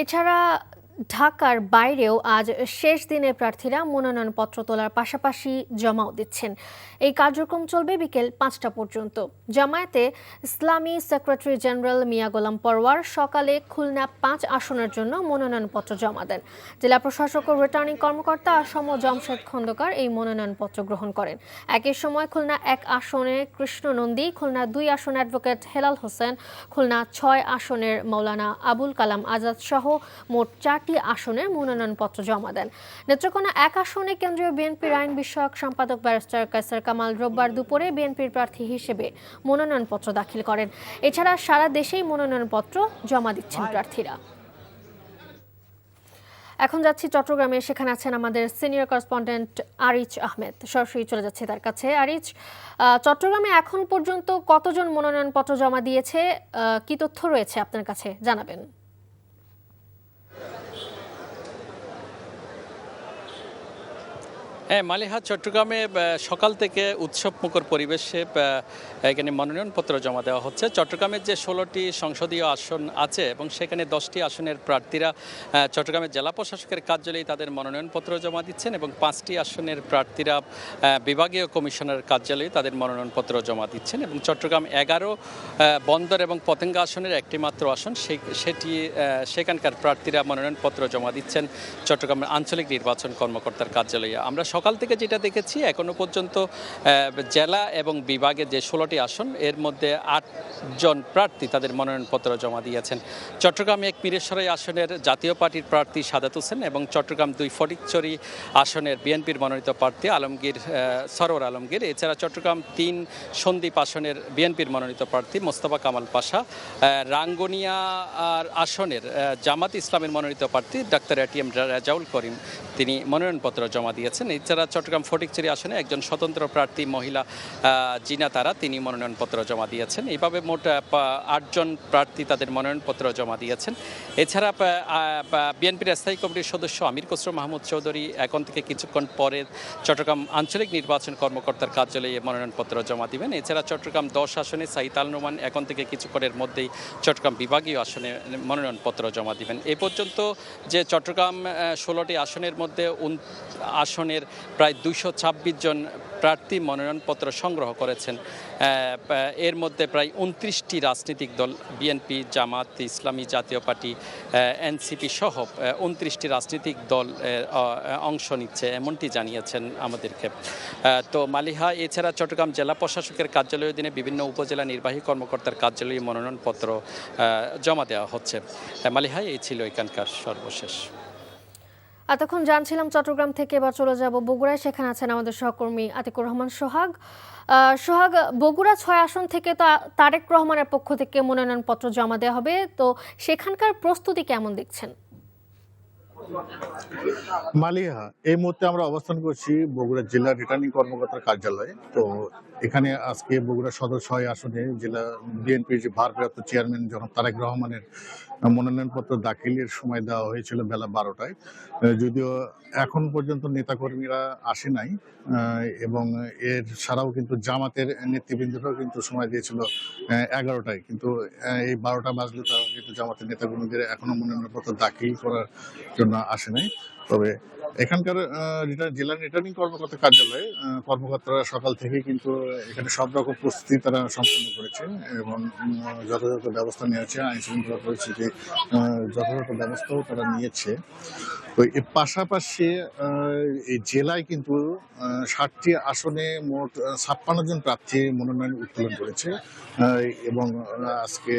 এছাড়া ঢাকার বাইরেও আজ শেষ দিনে প্রার্থীরা মনোনয়নপত্র তোলার পাশাপাশি জমাও দিচ্ছেন। এই কার্যক্রম চলবে বিকেল 5টা পর্যন্ত। জামায়াতে ইসলামী সেক্রেটারি জেনারেল মিয়া গোলাম পরওয়ার সকালে খুলনা 5 আসনের জন্য মনোনয়নপত্র জমা দেন। জেলা প্রশাসক ও রিটার্নিং কর্মকর্তা আসম জামশেদ খন্দকার এই মনোনয়নপত্র গ্রহণ করেন। একই সময় খুলনা 1 আসনে কৃষ্ণ নন্দী, খুলনা 2 আসনে অ্যাডভোকেট হেলাল হোসেন, খুলনা 6 আসনের মৌলানা আবুল কালাম আজাদ সহ মোট 4টি আসনের মনোনয়নপত্র জমা দেন। নেত্রকোনা 1 আসনে কেন্দ্রীয় বিএনপির আইন বিষয়ক সম্পাদক ব্যারিস্টার কায়সার কামাল রোববার দুপুরে বিএনপির প্রার্থী হিসেবে মনোনয়নপত্র দাখিল করেন। এছাড়া সারা দেশেই মনোনয়নপত্র জমা দিচ্ছেন প্রার্থীরা। এখন যাচ্ছি চট্টগ্রামে, সেখানে আছেন আমাদের সিনিয়র করেসপন্ডেন্ট আরিচ আহমেদ। সরাসরি চলে যাচ্ছে তার কাছে। আরিচ, চট্টগ্রামে এখন পর্যন্ত কতজন মনোনয়নপত্র জমা দিয়েছে, কি তথ্য রয়েছে আপনার কাছে জানাবেন? হ্যাঁ, মালিহা, চট্টগ্রামে সকাল থেকে উৎসবমুখর পরিবেশে এখানে মনোনয়নপত্র জমা দেওয়া হচ্ছে। চট্টগ্রামের যে 16টি সংসদীয় আসন আছে এবং সেখানে 10টি আসনের প্রার্থীরা চট্টগ্রামের জেলা প্রশাসকের কার্যালয়ে তাদের মনোনয়নপত্র জমা দিচ্ছেন এবং 5টি আসনের প্রার্থীরা বিভাগীয় কমিশনার কার্যালয়ে তাদের মনোনয়নপত্র জমা দিচ্ছেন। এবং চট্টগ্রাম 11 বন্দর এবং পতেঙ্গা আসনের একটি মাত্র আসন, সেখানকার প্রার্থীরা মনোনয়নপত্র জমা দিচ্ছেন চট্টগ্রামের আঞ্চলিক নির্বাচন কর্মকর্তার কার্যালয়ে। আমরা সকাল থেকে যেটা দেখেছি, এখনো পর্যন্ত জেলা এবং বিভাগের যে 16টি আসন, এর মধ্যে 8 জন প্রার্থী তাদের মনোনয়নপত্র জমা দিয়েছেন। চট্টগ্রাম 1 পীরেশ্বরাই আসনের জাতীয় পার্টির প্রার্থী সাদাত হোসেন এবং চট্টগ্রাম 2 ফটিকছড়ি আসনের বিএনপির মনোনীত প্রার্থী সরোয়ার আলমগীর। এছাড়া চট্টগ্রাম 3 সন্দ্বীপ আসনের বিএনপির মনোনীত প্রার্থী মোস্তফা কামাল পাশা, রাঙ্গুনিয়া আসনের জামাত ইসলামের মনোনীত প্রার্থী ডাক্তার এটিএম রাজাউল করিম, তিনি মনোনয়নপত্র জমা দিয়েছেন। এছাড়া চট্টগ্রাম ফটিকছড়ি আসনে একজন স্বতন্ত্র প্রার্থী মহিলা জিনা তারা, তিনি মনোনয়নপত্র জমা দিয়েছেন। এইভাবে মোট 8 জন প্রার্থী তাদের মনোনয়নপত্র জমা দিয়েছেন। এছাড়া বিএনপির স্থায়ী কমিটির সদস্য আমির খসরু মাহমুদ চৌধুরী এখন থেকে কিছুক্ষণ পরে চট্টগ্রাম আঞ্চলিক নির্বাচন কর্মকর্তার কার্যালয়ে মনোনয়নপত্র জমা দিবেন। এছাড়া চট্টগ্রাম 10 আসনে সাইদ আল নোমান এখন থেকে কিছুক্ষণের মধ্যেই চট্টগ্রাম বিভাগীয় আসনে মনোনয়নপত্র জমা দিবেন। এ পর্যন্ত যে চট্টগ্রাম 16টি আসনের মধ্যে আসনের প্রায় 226 জন প্রার্থী মনোনয়নপত্র সংগ্রহ করেছেন। এর মধ্যে প্রায় 29টি রাজনৈতিক দল, বিএনপি, জামাত ইসলামী, জাতীয় পার্টি, এনসিপি সহ 29টি রাজনৈতিক দল অংশ নিচ্ছে, এমনটি জানিয়েছেন আমাদেরকে। তো মালিহা, এছাড়া চট্টগ্রাম জেলা প্রশাসকের কার্যালয়ের দিনে বিভিন্ন উপজেলা নির্বাহী কর্মকর্তার কার্যালয়ে মনোনয়নপত্র জমা দেওয়া হচ্ছে। মালিহা, এই ছিল এখানকার সর্বশেষ। এতক্ষণ জানছিলাম চট্টগ্রাম থেকে, এবার চলে যাব বগুড়ায়, সেখানে আছেন আমাদের সহকর্মী আতিকুর রহমান সোহাগ। সোহাগ, বগুড়া 6 আসন থেকে তো তারেক রহমানের পক্ষ থেকে মনোনয়নপত্র জমা দেওয়া হবে, তো সেখানকার প্রস্তুতি কেমন দেখছেন? মালিহা, এই মুহূর্তে আমরা অবস্থান করছি বগুড়া জেলা রিটার্নিং কর্মকর্তার কার্যালয়ে। তো এখানে আজকে বগুড়া সদর 6 আসনে জেলা বিএনপির যে ভারপ্রাপ্ত চেয়ারম্যান জনাব তারেক রহমানের মনোনয়নপত্র দাখিলের সময় দেওয়া হয়েছিল বেলা 12টায়। যদিও এখন পর্যন্ত নেতাকর্মীরা আসে নাই এবং এর ছাড়াও কিন্তু জামাতের নেতৃবৃন্দরাও কিন্তু সময় দিয়েছিল 11টায়, কিন্তু এই 12টা বাজলে তাও কিন্তু জামাতের নেতাকর্মীদের এখনো মনোনয়নপত্র দাখিল করার জন্য আসে নাই। তবে এখানকার জেলা রিটার্নিং কর্মকর্তা কার্যালয়ে কর্মকর্তারা সকাল থেকে কিন্তু এখানে সব রকম প্রস্তুতি তারা সম্পন্ন করেছে এবং যথাযথ ব্যবস্থা নিয়েছে, আইন শৃঙ্খলা পরিস্থিতি যথাযথ ব্যবস্থাও তারা নিয়েছে। তো এর পাশাপাশি এই জেলায় কিন্তু 60টি আসনে মোট 56 জন প্রার্থী মনোনয়ন উত্তোলন করেছে এবং আজকে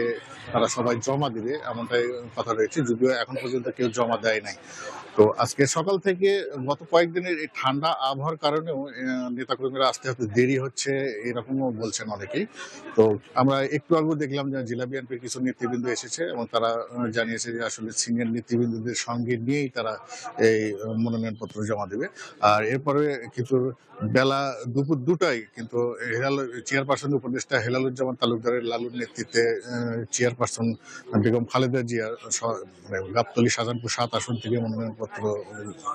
তারা সবাই জমা দিবে এমনটাই কথা রয়েছে, যদিও এখন পর্যন্ত কেউ জমা দেয় নাই। তো আজকে সকাল থেকে গত কয়েকদিনের এই ঠান্ডা আবহাওয়ার কারণেও নেতাকর্মীরা আসতে আসতে দেরি হচ্ছে, এরকমও বলছেন অনেকেই। তো আমরা একটু আগেও দেখলাম যে জেলা বিএনপির কিছু নেতৃবৃন্দ এসেছে এবং তারা জানিয়েছে যে আসলে সিনিয়র নেতৃবৃন্দদের সঙ্গে নিয়েই তারা এই মনোনয়নপত্র জমা দেবে। আর এরপরে কিন্তু বেলা দুপুর 2টায় কিন্তু চেয়ারপারসন উপদেষ্টা হেলালুজ্জামান তালুকদারের লালুর নেতৃত্বে চেয়ারপারসন বেগম খালেদা জিয়া গাবতলী শাহজাহানপুর 7 আসন থেকে মনোনয়নপত্র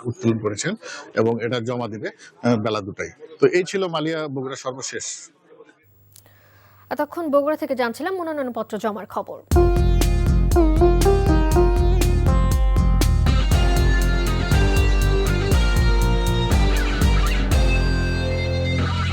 উত্তোলন করেছেন এবং এটা জমা দেবে বেলা 2টায়। তো এই ছিল মালিয়া বগুড়া সর্বশেষ। এতক্ষণ বগুড়া থেকে জানছিলাম মনোনয়নপত্র জমার খবর।